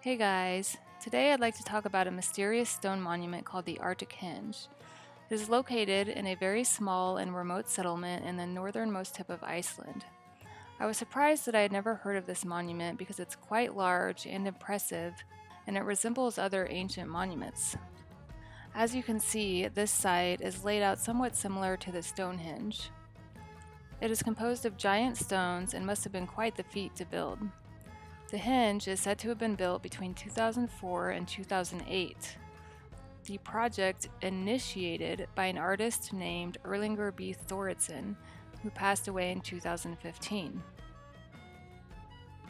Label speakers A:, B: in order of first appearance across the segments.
A: Hey guys, today I'd like to talk about a mysterious stone monument called the Arctic Henge. It is located in a very small and remote settlement in the northernmost tip of Iceland. I was surprised that I had never heard of this monument because it's quite large and impressive, and it resembles other ancient monuments. As you can see, this site is laid out somewhat similar to the Stonehenge. It is composed of giant stones and must have been quite the feat to build. The henge is said to have been built between 2004 and 2008. The project initiated by an artist named Erlinger B. Thoritzen, who passed away in 2015.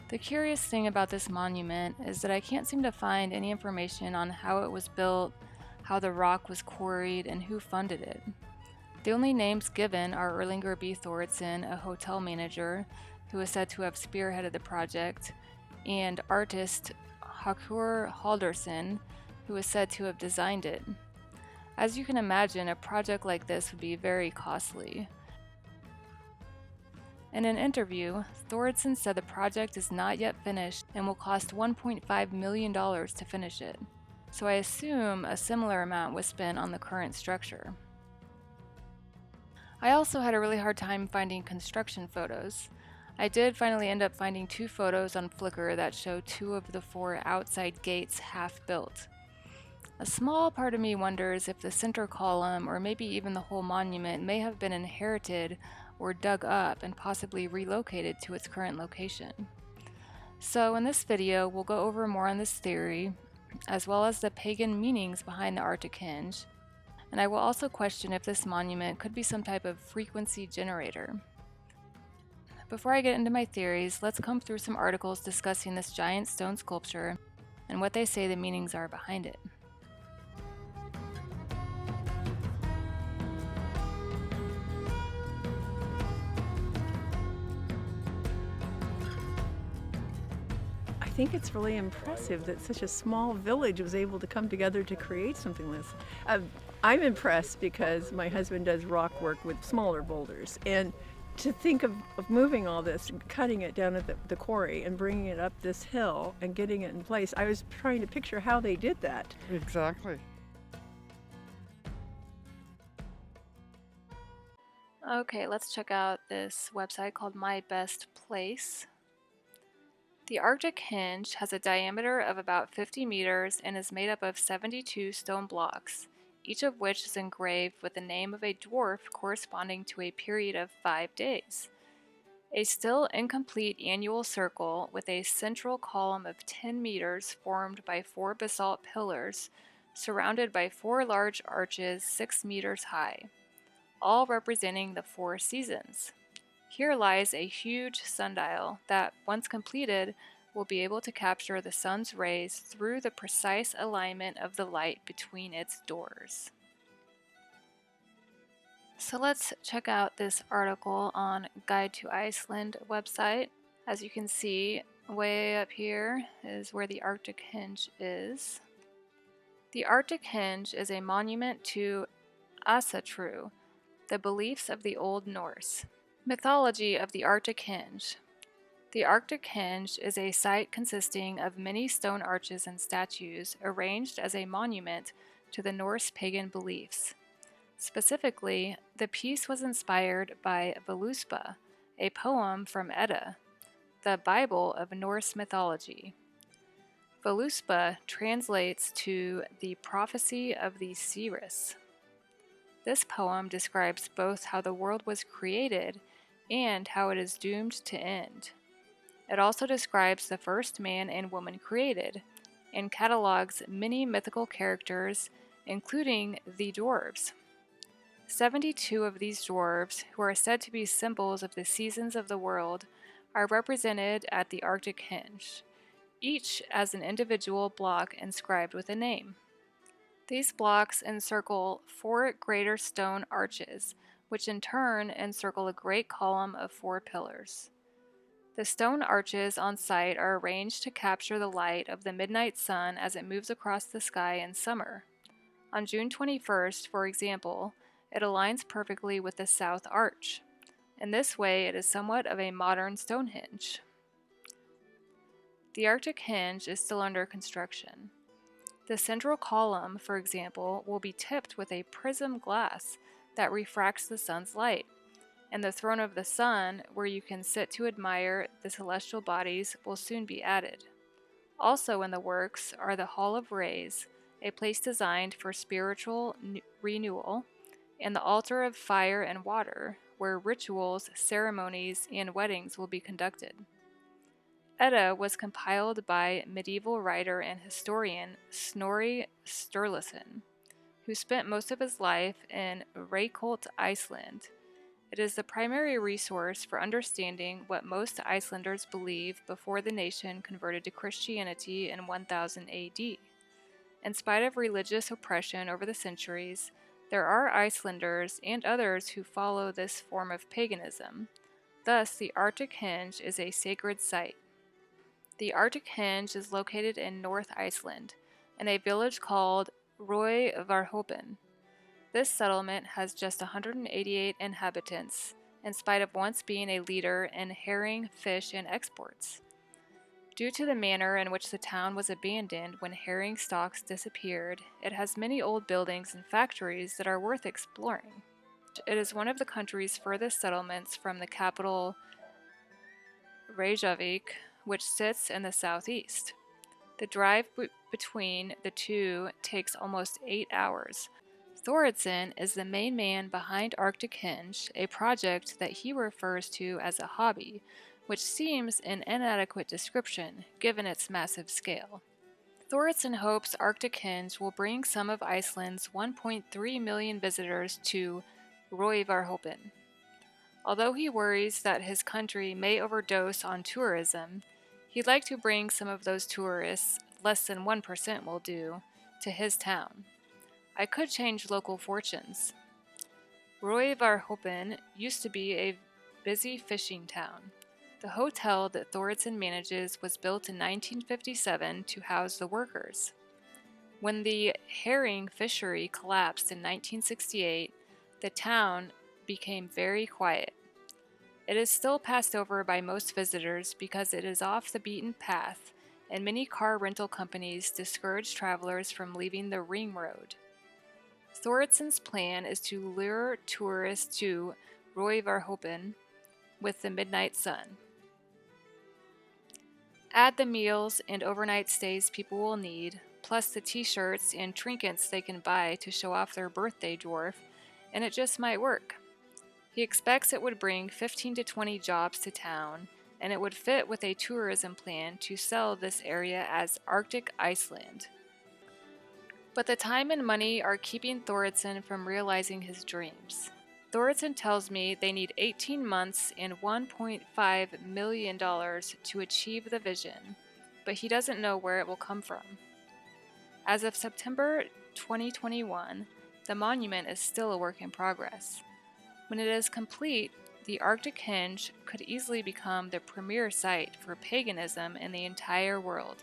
A: The curious thing about this monument is that I can't seem to find any information on how it was built, how the rock was quarried, and who funded it. The only names given are Erlinger B. Thoritzen, a hotel manager, who is said to have spearheaded the project, and artist Hakur Halderson, who is said to have designed it. As you can imagine, a project like this would be very costly. In an interview, Thoritzen said the project is not yet finished and will cost $1.5 million to finish it, so I assume a similar amount was spent on the current structure. I also had a really hard time finding construction photos. I did finally end up finding 2 photos on Flickr that show 2 of the 4 outside gates half built. A small part of me wonders if the center column, or maybe even the whole monument, may have been inherited or dug up and possibly relocated to its current location. So in this video, we'll go over more on this theory, as well as the pagan meanings behind the Arctic Henge, and I will also question if this monument could be some type of frequency generator. Before I get into my theories, let's comb through some articles discussing this giant stone sculpture and what they say the meanings are behind it.
B: I think it's really impressive that such a small village was able to come together to create something like this. I'm impressed because my husband does rock work with smaller boulders, and to think of moving all this, cutting it down at the quarry and bringing it up this hill and getting it in place, I was trying to picture how they did that.
C: Exactly.
A: Okay, let's check out this website called My Best Place. The Arctic Henge has a diameter of about 50 meters and is made up of 72 stone blocks, each of which is engraved with the name of a dwarf corresponding to a period of 5 days. A still incomplete annual circle with a central column of 10 meters formed by 4 basalt pillars, surrounded by 4 large arches 6 meters high, all representing the 4 seasons. Here lies a huge sundial that, once completed, will be able to capture the sun's rays through the precise alignment of the light between its doors. So let's check out this article on Guide to Iceland website. As you can see, way up here is where the Arctic Henge is. The Arctic Henge is a monument to Asatru, the beliefs of the Old Norse. Mythology of the Arctic Henge. The Arctic Henge is a site consisting of many stone arches and statues arranged as a monument to the Norse pagan beliefs. Specifically, the piece was inspired by Völuspá, a poem from Edda, the Bible of Norse mythology. Völuspá translates to the prophecy of the seeress. This poem describes both how the world was created and how it is doomed to end. It also describes the first man and woman created, and catalogs many mythical characters, including the dwarves. 72 of these dwarves, who are said to be symbols of the seasons of the world, are represented at the Arctic Henge, each as an individual block inscribed with a name. These blocks encircle 4 greater stone arches, which in turn encircle a great column of 4 pillars. The stone arches on site are arranged to capture the light of the midnight sun as it moves across the sky in summer. On June 21st, for example, it aligns perfectly with the south arch. In this way, it is somewhat of a modern Stonehenge. The Arctic Hinge is still under construction. The central column, for example, will be tipped with a prism glass that refracts the sun's light, and the throne of the sun, where you can sit to admire the celestial bodies, will soon be added. Also in the works are the Hall of Rays, a place designed for spiritual renewal, and the Altar of Fire and Water, where rituals, ceremonies, and weddings will be conducted. Edda was compiled by medieval writer and historian Snorri Sturluson, who spent most of his life in Reykholt, Iceland. It is the primary resource for understanding what most Icelanders believed before the nation converted to Christianity in 1000 AD. In spite of religious oppression over the centuries, there are Icelanders and others who follow this form of paganism. Thus, the Arctic Hinge is a sacred site. The Arctic Hinge is located in North Iceland, in a village called Raufarhöfn. This settlement has just 188 inhabitants, in spite of once being a leader in herring, fish, and exports. Due to the manner in which the town was abandoned when herring stocks disappeared, it has many old buildings and factories that are worth exploring. It is one of the country's furthest settlements from the capital Reykjavik, which sits in the southeast. The drive between the two takes almost 8 hours. Thordarson is the main man behind Arctic Hinge, a project that he refers to as a hobby, which seems an inadequate description given its massive scale. Thordarson hopes Arctic Hinge will bring some of Iceland's 1.3 million visitors to Raufarhöfn. Although he worries that his country may overdose on tourism, he'd like to bring some of those tourists, less than 1% will do, to his town. I could change local fortunes. Raufarhöfn used to be a busy fishing town. The hotel that Thordarson manages was built in 1957 to house the workers. When the herring fishery collapsed in 1968, the town became very quiet. It is still passed over by most visitors because it is off the beaten path, and many car rental companies discourage travelers from leaving the ring road. Thordarson's plan is to lure tourists to Raufarhöfn with the midnight sun. Add the meals and overnight stays people will need, plus the t-shirts and trinkets they can buy to show off their birthday dwarf, and it just might work. He expects it would bring 15 to 20 jobs to town, and it would fit with a tourism plan to sell this area as Arctic Iceland. But the time and money are keeping Thordarson from realizing his dreams. Thordarson tells me they need 18 months and $1.5 million to achieve the vision, but he doesn't know where it will come from. As of September 2021, the monument is still a work in progress. When it is complete, the Arctic Hinge could easily become the premier site for paganism in the entire world.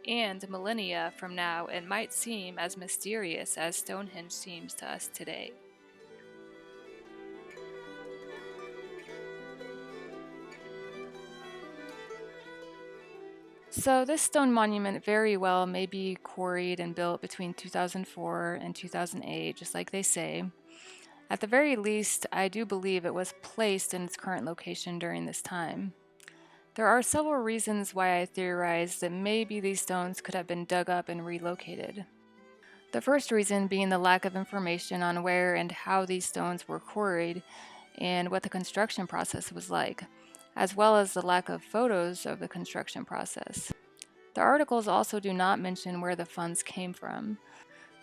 A: And millennia from now, it might seem as mysterious as Stonehenge seems to us today. So this stone monument very well may be quarried and built between 2004 and 2008, just like they say. At the very least, I do believe it was placed in its current location during this time. There are several reasons why I theorize that maybe these stones could have been dug up and relocated. The first reason being the lack of information on where and how these stones were quarried and what the construction process was like, as well as the lack of photos of the construction process. The articles also do not mention where the funds came from.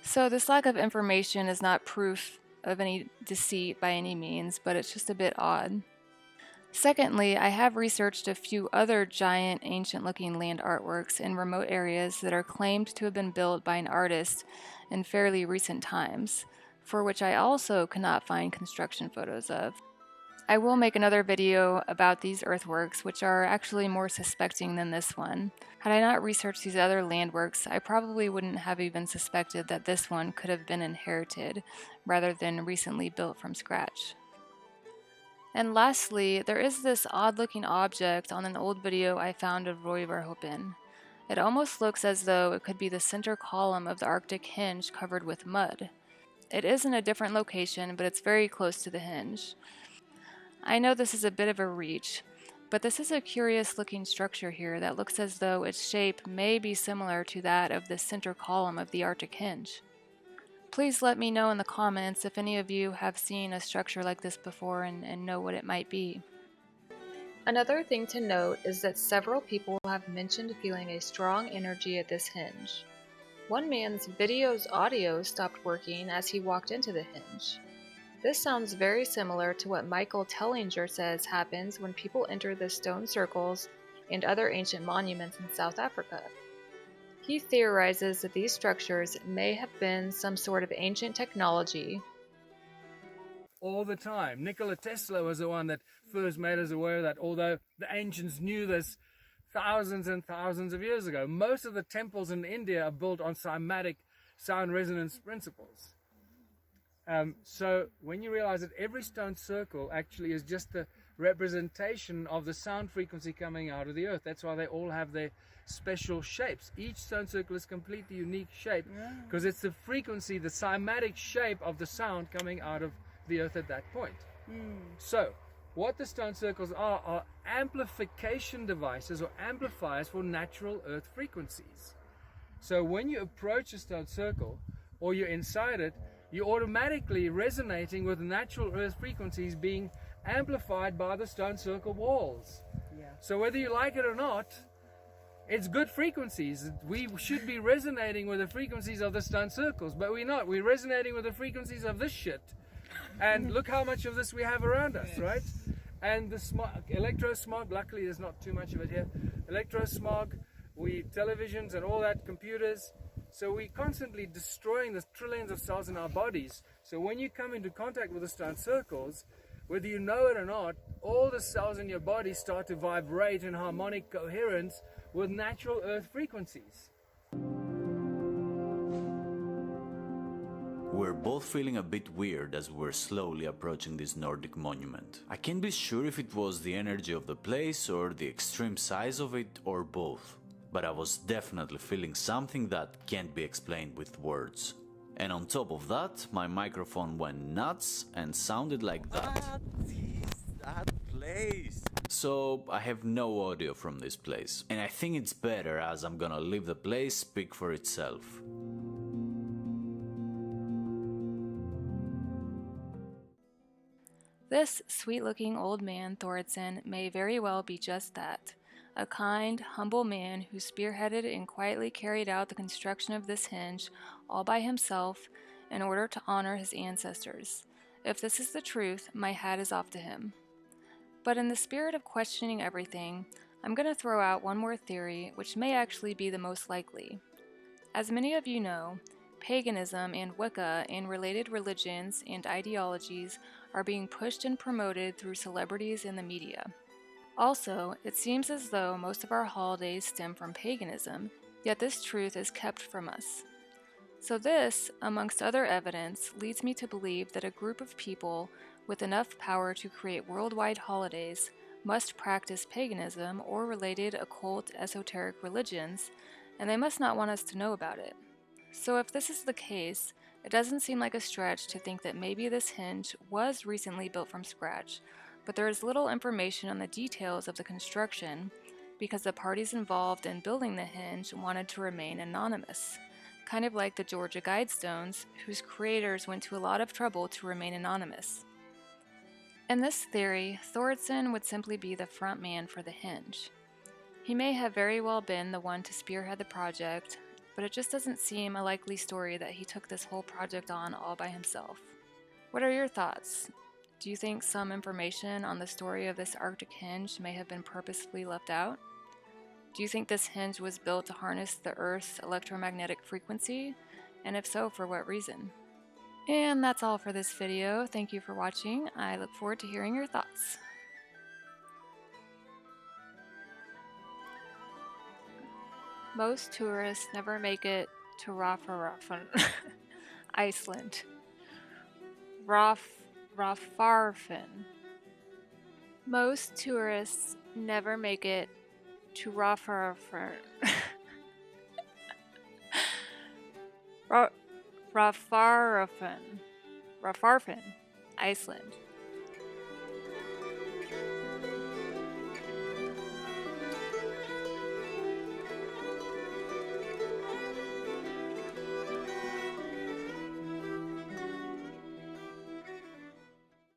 A: So this lack of information is not proof of any deceit by any means, but it's just a bit odd. Secondly, I have researched a few other giant ancient-looking land artworks in remote areas that are claimed to have been built by an artist in fairly recent times, for which I also cannot find construction photos of. I will make another video about these earthworks, which are actually more suspecting than this one. Had I not researched these other landworks, I probably wouldn't have even suspected that this one could have been inherited, rather than recently built from scratch. And lastly, there is this odd-looking object on an old video I found of Raufarhöfn. It almost looks as though it could be the center column of the Arctic hinge covered with mud. It is in a different location, but it's very close to the hinge. I know this is a bit of a reach, but this is a curious looking structure here that looks as though its shape may be similar to that of the center column of the Arctic hinge. Please let me know in the comments if any of you have seen a structure like this before and know what it might be. Another thing to note is that several people have mentioned feeling a strong energy at this hinge. One man's video's audio stopped working as he walked into the hinge. This sounds very similar to what Michael Tellinger says happens when people enter the stone circles and other ancient monuments in South Africa. He theorizes that these structures may have been some sort of ancient technology.
C: All the time. Nikola Tesla was the one that first made us aware of that, although the ancients knew this thousands and thousands of years ago. Most of the temples in India are built on cymatic sound resonance principles. So when you realize that every stone circle actually is just a representation of the sound frequency coming out of the earth. That's why they all have their special shapes. Each stone circle is completely unique shape because it's the frequency, the cymatic shape of the sound coming out of the earth at that point. So what the stone circles are amplification devices or amplifiers for natural earth frequencies. So when you approach a stone circle or you're inside it, you're automatically resonating with natural earth frequencies being amplified by the stone circle walls. So whether you like it or not, it's good frequencies. We should be resonating with the frequencies of the stone circles, but we're not. We're resonating with the frequencies of this shit. And look how much of this we have around us, right? And the electrosmog, luckily there's not too much of it here. Electrosmog, televisions and all that, computers. So we're constantly destroying the trillions of cells in our bodies. So when you come into contact with the stone circles, whether you know it or not, all the cells in your body start to vibrate in harmonic coherence with natural earth frequencies.
D: We're both feeling a bit weird as we're slowly approaching this Nordic monument. I can't be sure if it was the energy of the place or the extreme size of it or both. But I was definitely feeling something that can't be explained with words. And on top of that, my microphone went nuts and sounded like that.
E: What is that place?
D: So I have no audio from this place. And I think it's better as I'm gonna leave the place speak for itself.
A: This sweet-looking old man, Thordarson, may very well be just that. A kind, humble man who spearheaded and quietly carried out the construction of this hinge all by himself in order to honor his ancestors. If this is the truth, my hat is off to him. But in the spirit of questioning everything, I'm going to throw out one more theory, which may actually be the most likely. As many of you know, paganism and Wicca and related religions and ideologies are being pushed and promoted through celebrities in the media. Also, it seems as though most of our holidays stem from paganism, yet this truth is kept from us. So this, amongst other evidence, leads me to believe that a group of people with enough power to create worldwide holidays must practice paganism or related occult esoteric religions, and they must not want us to know about it. So if this is the case, it doesn't seem like a stretch to think that maybe this hinge was recently built from scratch, but there is little information on the details of the construction because the parties involved in building the hinge wanted to remain anonymous, kind of like the Georgia Guidestones, whose creators went to a lot of trouble to remain anonymous. In this theory, Thordarson would simply be the front man for the hinge. He may have very well been the one to spearhead the project, but it just doesn't seem a likely story that he took this whole project on all by himself. What are your thoughts? Do you think some information on the story of this Arctic hinge may have been purposefully left out? Do you think this hinge was built to harness the Earth's electromagnetic frequency? And if so, for what reason? And that's all for this video. Thank you for watching. I look forward to hearing your thoughts. Most tourists never make it to Raufarhöfn, Iceland. Raufarhöfn. Most tourists never make it to Raufarhöfn. Raufarhöfn, Iceland.